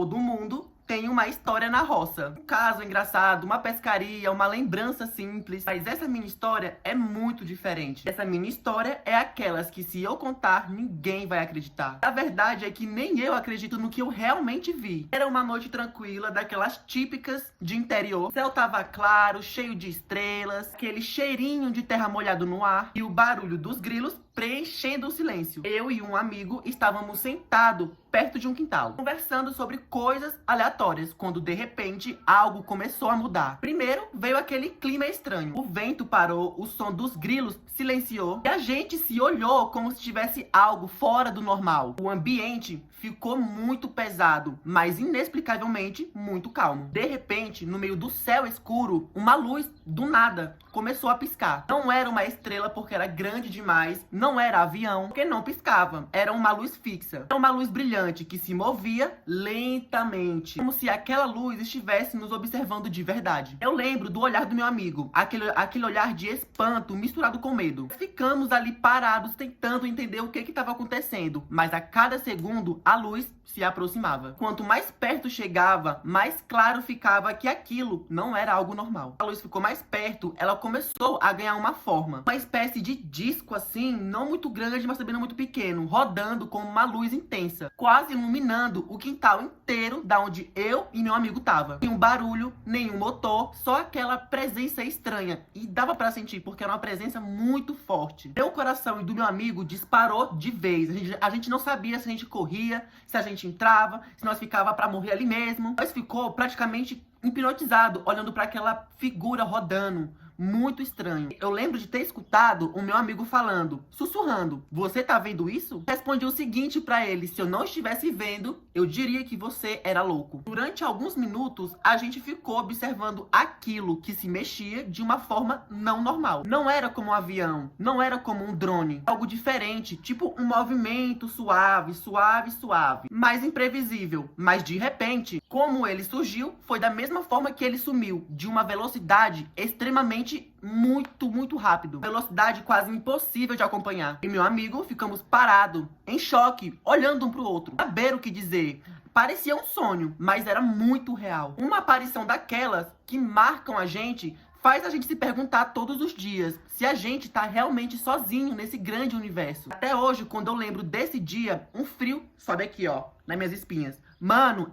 Todo mundo tem uma história na roça. Um caso engraçado, uma pescaria, uma lembrança simples. Mas essa minha história é muito diferente. Essa minha história é aquelas que, se eu contar, ninguém vai acreditar. A verdade é que nem eu acredito no que eu realmente vi. Era uma noite tranquila, daquelas típicas de interior. O céu tava claro, cheio de estrelas, aquele cheirinho de terra molhado no ar e o barulho dos grilos preenchendo o silêncio. Eu e um amigo estávamos sentados perto de um quintal, conversando sobre coisas aleatórias, quando de repente algo começou a mudar. Primeiro veio aquele clima estranho. O vento parou, o som dos grilos silenciou e a gente se olhou como se tivesse algo fora do normal. O ambiente ficou muito pesado, mas inexplicavelmente muito calmo. De repente, no meio do céu escuro, uma luz do nada começou a piscar. Não era uma estrela porque era grande demais, não era avião porque não piscava. Era uma luz fixa. Era uma luz brilhante que se movia lentamente, como se aquela luz estivesse nos observando de verdade. Eu lembro do olhar do meu amigo, aquele olhar de espanto misturado com medo. Ficamos ali parados tentando entender o que estava acontecendo, mas a cada segundo a luz se aproximava. Quanto mais perto chegava, mais claro ficava que aquilo não era algo normal. A luz ficou mais perto, ela começou a ganhar uma forma. Uma espécie de disco assim, não muito grande, mas também não muito pequeno, rodando com uma luz intensa, quase iluminando o quintal inteiro da onde eu e meu amigo tava. Nenhum barulho, nenhum motor, só aquela presença estranha. E dava pra sentir, porque era uma presença muito forte. Meu coração e do meu amigo disparou de vez. A gente não sabia se a gente corria, se a gente entrava, se nós ficava pra morrer ali mesmo. Nós ficou praticamente hipnotizado, olhando pra aquela figura rodando. Muito estranho. Eu lembro de ter escutado o meu amigo falando, sussurrando: "Você tá vendo isso?" Respondi o seguinte pra ele: se eu não estivesse vendo, eu diria que você era louco. Durante alguns minutos, a gente ficou observando aquilo que se mexia de uma forma não normal. Não era como um avião, não era como um drone. Algo diferente, tipo um movimento suave, suave, suave. Mais imprevisível. Mas de repente, como ele surgiu, foi da mesma forma que ele sumiu, de uma velocidade extremamente muito rápido. Velocidade quase impossível de acompanhar. E meu amigo ficamos parados, em choque, olhando um pro outro. Saber o que dizer. Parecia um sonho, mas era muito real. Uma aparição daquelas que marcam a gente, faz a gente se perguntar todos os dias se a gente tá realmente sozinho nesse grande universo. Até hoje, quando eu lembro desse dia, um frio sobe aqui, ó, nas minhas espinhas. Mano,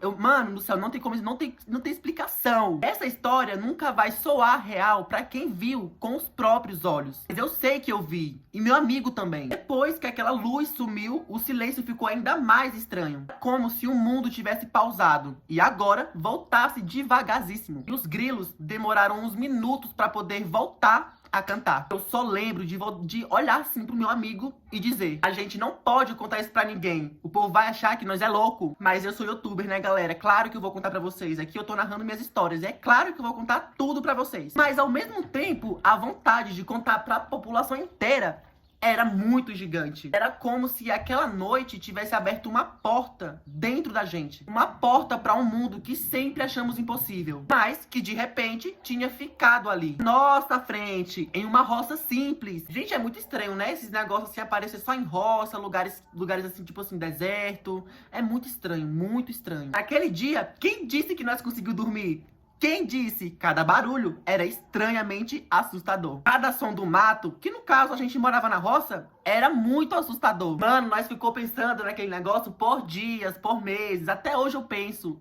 no céu, não tem como, não tem explicação. Essa história nunca vai soar real pra quem viu com os próprios olhos. Mas eu sei que eu vi, e meu amigo também. Depois que aquela luz sumiu, o silêncio ficou ainda mais estranho. Como se o mundo tivesse pausado e agora voltasse devagaríssimo. E os grilos demoraram uns minutos pra poder voltar a cantar. Eu só lembro de olhar assim pro meu amigo e dizer: a gente não pode contar isso pra ninguém. O povo vai achar que nós é louco. Mas eu sou youtuber, né, galera? É claro que eu vou contar pra vocês. Aqui eu tô narrando minhas histórias. É claro que eu vou contar tudo pra vocês. Mas ao mesmo tempo, a vontade de contar pra população inteira era muito gigante. Era como se aquela noite tivesse aberto uma porta dentro da gente. Uma porta para um mundo que sempre achamos impossível, mas que de repente tinha ficado ali, nossa frente, em uma roça simples. Gente, é muito estranho, né? Esses negócios assim aparecer só em roça, lugares assim, tipo assim, deserto. É muito estranho, muito estranho. Naquele dia, quem disse que nós conseguimos dormir? Quem disse? Cada barulho era estranhamente assustador. Cada som do mato, que no caso a gente morava na roça, era muito assustador. Mano, nós ficou pensando naquele negócio por dias, por meses. Até hoje eu penso.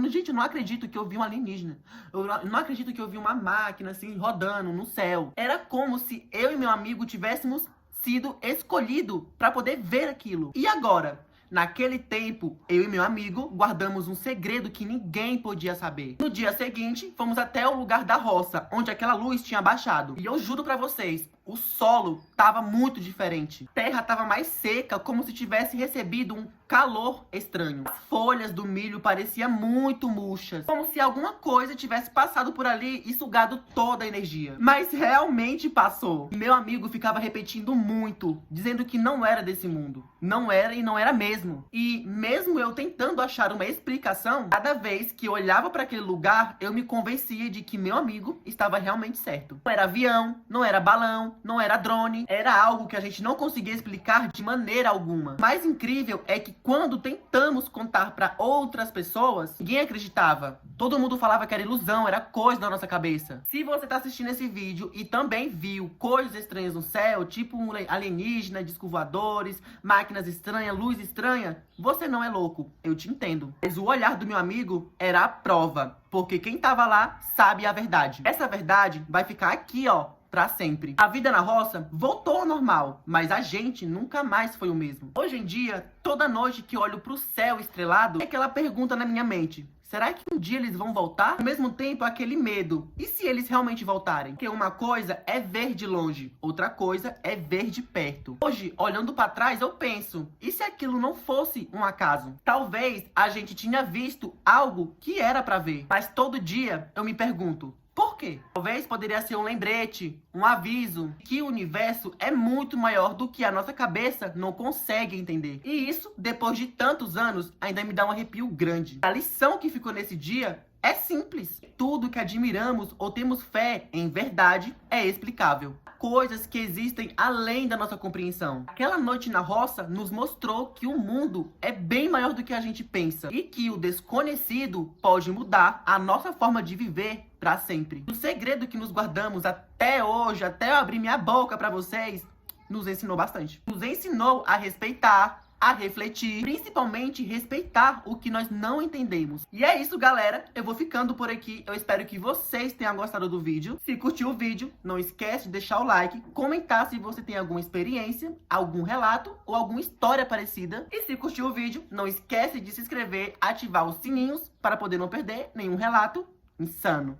Gente, eu não acredito que eu vi um alienígena. Eu não acredito que eu vi uma máquina assim rodando no céu. Era como se eu e meu amigo tivéssemos sido escolhidos para poder ver aquilo. E agora? Naquele tempo, eu e meu amigo guardamos um segredo que ninguém podia saber. No dia seguinte, fomos até o lugar da roça, onde aquela luz tinha baixado. E eu juro pra vocês, o solo tava muito diferente. A terra tava mais seca, como se tivesse recebido um calor estranho. As folhas do milho pareciam muito murchas, como se alguma coisa tivesse passado por ali e sugado toda a energia. Mas realmente passou. E meu amigo ficava repetindo muito, dizendo que não era desse mundo. Não era e não era mesmo. E mesmo eu tentando achar uma explicação, cada vez que eu olhava para aquele lugar, eu me convencia de que meu amigo estava realmente certo. Não era avião, não era balão, não era drone, era algo que a gente não conseguia explicar de maneira alguma. O mais incrível é que quando tentamos contar para outras pessoas, ninguém acreditava. Todo mundo falava que era ilusão, era coisa da nossa cabeça. Se você tá assistindo esse vídeo e também viu coisas estranhas no céu, tipo um alienígena, discos voadores, máquinas estranhas, luz estranha, você não é louco, eu te entendo. Mas o olhar do meu amigo era a prova, porque quem tava lá sabe a verdade. Essa verdade vai ficar aqui, ó, pra sempre. A vida na roça voltou ao normal, mas a gente nunca mais foi o mesmo. Hoje em dia, toda noite que olho pro céu estrelado, é aquela pergunta na minha mente: será que um dia eles vão voltar? Ao mesmo tempo, aquele medo. E se eles realmente voltarem? Porque uma coisa é ver de longe, outra coisa é ver de perto. Hoje, olhando pra trás, eu penso: e se aquilo não fosse um acaso? Talvez a gente tinha visto algo que era pra ver. Mas todo dia eu me pergunto: por quê? Talvez poderia ser um lembrete, um aviso que o universo é muito maior do que a nossa cabeça não consegue entender. E isso, depois de tantos anos, ainda me dá um arrepio grande. A lição que ficou nesse dia é simples. Tudo que admiramos ou temos fé em verdade é explicável. Coisas que existem além da nossa compreensão. Aquela noite na roça nos mostrou que o mundo é bem maior do que a gente pensa e que o desconhecido pode mudar a nossa forma de viver para sempre. O segredo que nos guardamos até hoje, até eu abrir minha boca para vocês, nos ensinou bastante. Nos ensinou a respeitar, a refletir, principalmente respeitar o que nós não entendemos. E é isso, galera. Eu vou ficando por aqui. Eu espero que vocês tenham gostado do vídeo. Se curtiu o vídeo, não esquece de deixar o like, comentar se você tem alguma experiência, algum relato ou alguma história parecida. E se curtiu o vídeo, não esquece de se inscrever, ativar os sininhos para poder não perder nenhum relato insano.